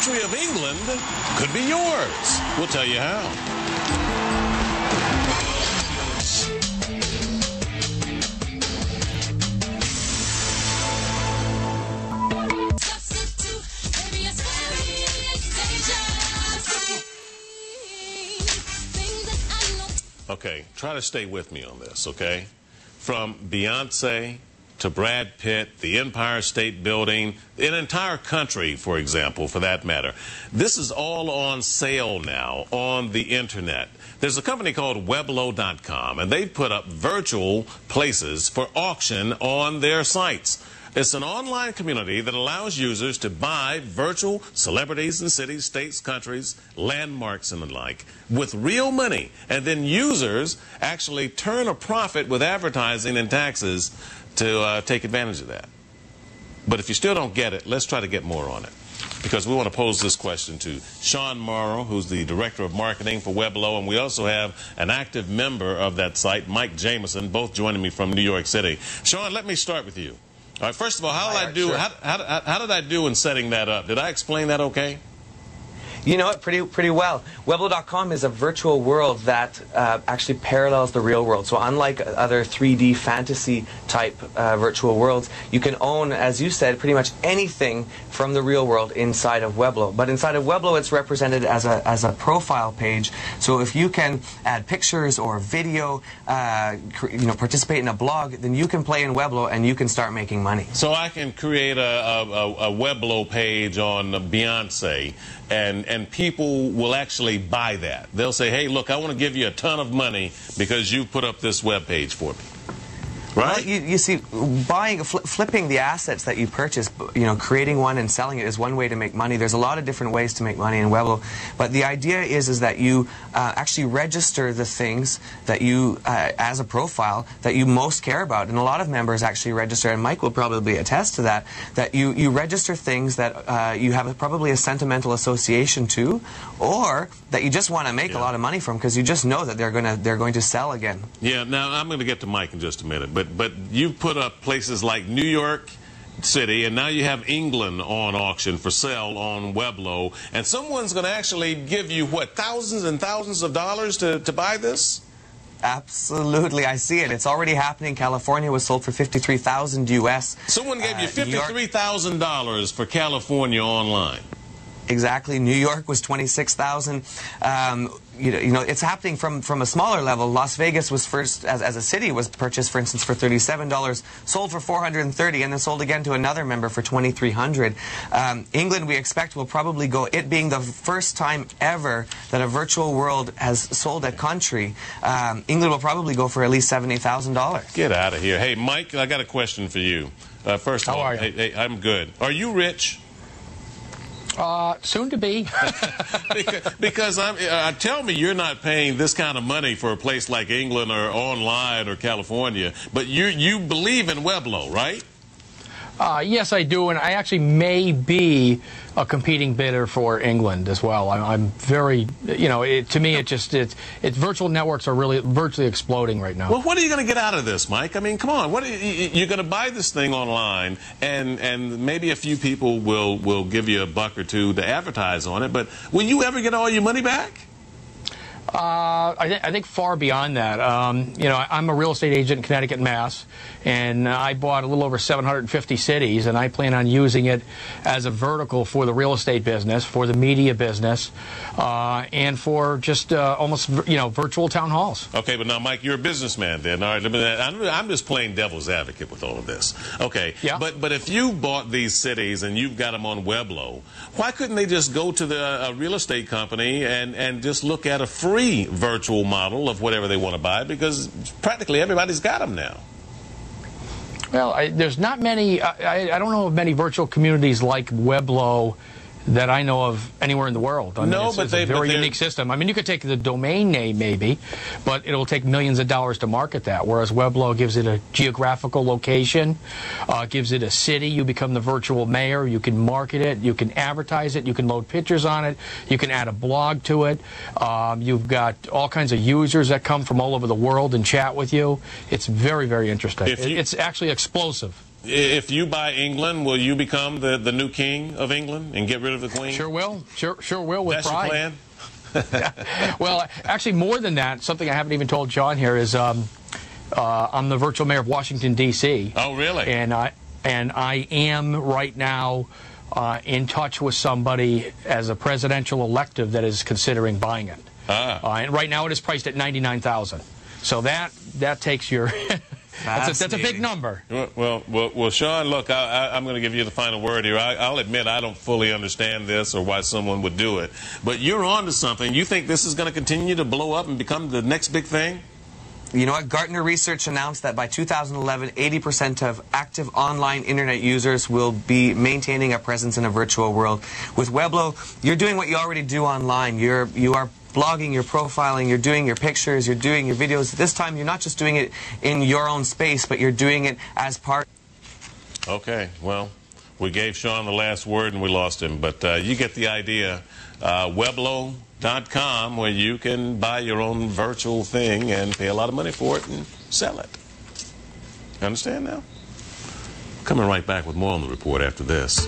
country of England could be yours. We'll tell you how. Okay, try to stay with me on this, okay? From Beyonce to Brad Pitt, the Empire State Building, an entire country, for example, for that matter. This is all on sale now on the internet. There's a company called Weblo.com, and they've put up virtual places for auction on their sites. It's an online community that allows users to buy virtual celebrities and cities, states, countries, landmarks, and the like with real money. And then users actually turn a profit with advertising and taxes to take advantage of that. But if you still don't get it, let's try to get more on it. Because we want to pose this question to Sean Morrow, who's the Director of Marketing for Weblo, and we also have an active member of that site, Mike Jameson, both joining me from New York City. Sean, let me start with you. All right, first of all, how did I do? Sure. How did I do in setting that up? Did I explain that okay? You know it pretty well. Weblo.com is a virtual world that actually parallels the real world. So unlike other 3D fantasy type virtual worlds, you can own, as you said, pretty much anything from the real world inside of Weblo. But inside of Weblo, it's represented as a profile page. So if you can add pictures or video, participate in a blog, then you can play in Weblo and you can start making money. So I can create a Weblo page on Beyonce, and people will actually buy that. They'll say, hey, look, I want to give you a ton of money because you put up this web page for me. Right? Well, you see, flipping the assets that you purchase, creating one and selling it is one way to make money. There's a lot of different ways to make money in Weblo, but the idea is that you actually register the things that you, as a profile, that you most care about. And a lot of members actually register, and Mike will probably attest to that, that you register things that you have probably a sentimental association to, or that you just want to make a lot of money from because you just know that they're going to sell again. Yeah. Now I'm going to get to Mike in just a minute, but you put up places like New York City, and now you have England on auction for sale on Weblo, and someone's going to actually give you what, thousands and thousands of dollars to buy this? Absolutely, I see it. It's already happening. California was sold for $53,000 US. Someone gave you $53,000 for California online. Exactly. New York was $26,000. It's happening from a smaller level. Las Vegas was first, as a city, was purchased, for instance, for $37, sold for $430, and then sold again to another member for $2,300. England, we expect, will probably go, it being the first time ever that a virtual world has sold a country, England will probably go for at least $70,000. Get out of here. Hey, Mike, I got a question for you. First of all, hey, I'm good. Are you rich? Soon to be. because tell me you're not paying this kind of money for a place like England or online or California, but you believe in Weblo, right? Yes, I do, and I actually may be a competing bidder for England as well. I'm very, to me, it's virtual networks are really virtually exploding right now. Well, what are you going to get out of this, Mike? I mean, come on, you're going to buy this thing online, and maybe a few people will give you $1 or $2 to advertise on it, but will you ever get all your money back? I think far beyond that. I'm a real estate agent in Connecticut and Mass, and I bought a little over 750 cities, and I plan on using it as a vertical for the real estate business, for the media business, and for just almost, virtual town halls. Okay, but now, Mike, you're a businessman then. All right, I'm just playing devil's advocate with all of this. Okay, yeah. But if you bought these cities and you've got them on Weblo, why couldn't they just go to the real estate company and just look at a free virtual model of whatever they want to buy, because practically everybody's got them now? Well, there's not many, I don't know of many virtual communities like Weblo that I know of anywhere in the world. I mean, it's a very unique system. I mean, you could take the domain name maybe, but it'll take millions of dollars to market that, whereas Weblo gives it a geographical location, gives it a city. You become the virtual mayor. You can market it. You can advertise it. You can load pictures on it. You can add a blog to it. You've got all kinds of users that come from all over the world and chat with you. It's very, very interesting. It's actually explosive. if you buy England, will you become the new king of England and get rid of the queen? Sure will. Sure will with That's pride. your plan? Well, actually, more than that, something I haven't even told John here is I'm the virtual mayor of Washington, D.C. Oh, really? And I am right now in touch with somebody as a presidential elective that is considering buying it. And right now it is priced at $99,000. So that takes your that's a big number. Well, Sean, look, I'm going to give you the final word here. I'll admit I don't fully understand this or why someone would do it, but you're on to something. You think this is going to continue to blow up and become the next big thing? You know what? Gartner Research announced that by 2011, 80% of active online internet users will be maintaining a presence in a virtual world. With Weblo, you're doing what you already do online. You are blogging, you're profiling, you're doing your pictures, you're doing your videos. This time, you're not just doing it in your own space, but you're doing it as part. Okay, well, we gave Sean the last word and we lost him, but you get the idea. Weblo.com, where you can buy your own virtual thing and pay a lot of money for it and sell it. You understand now? Coming right back with more on the report after this.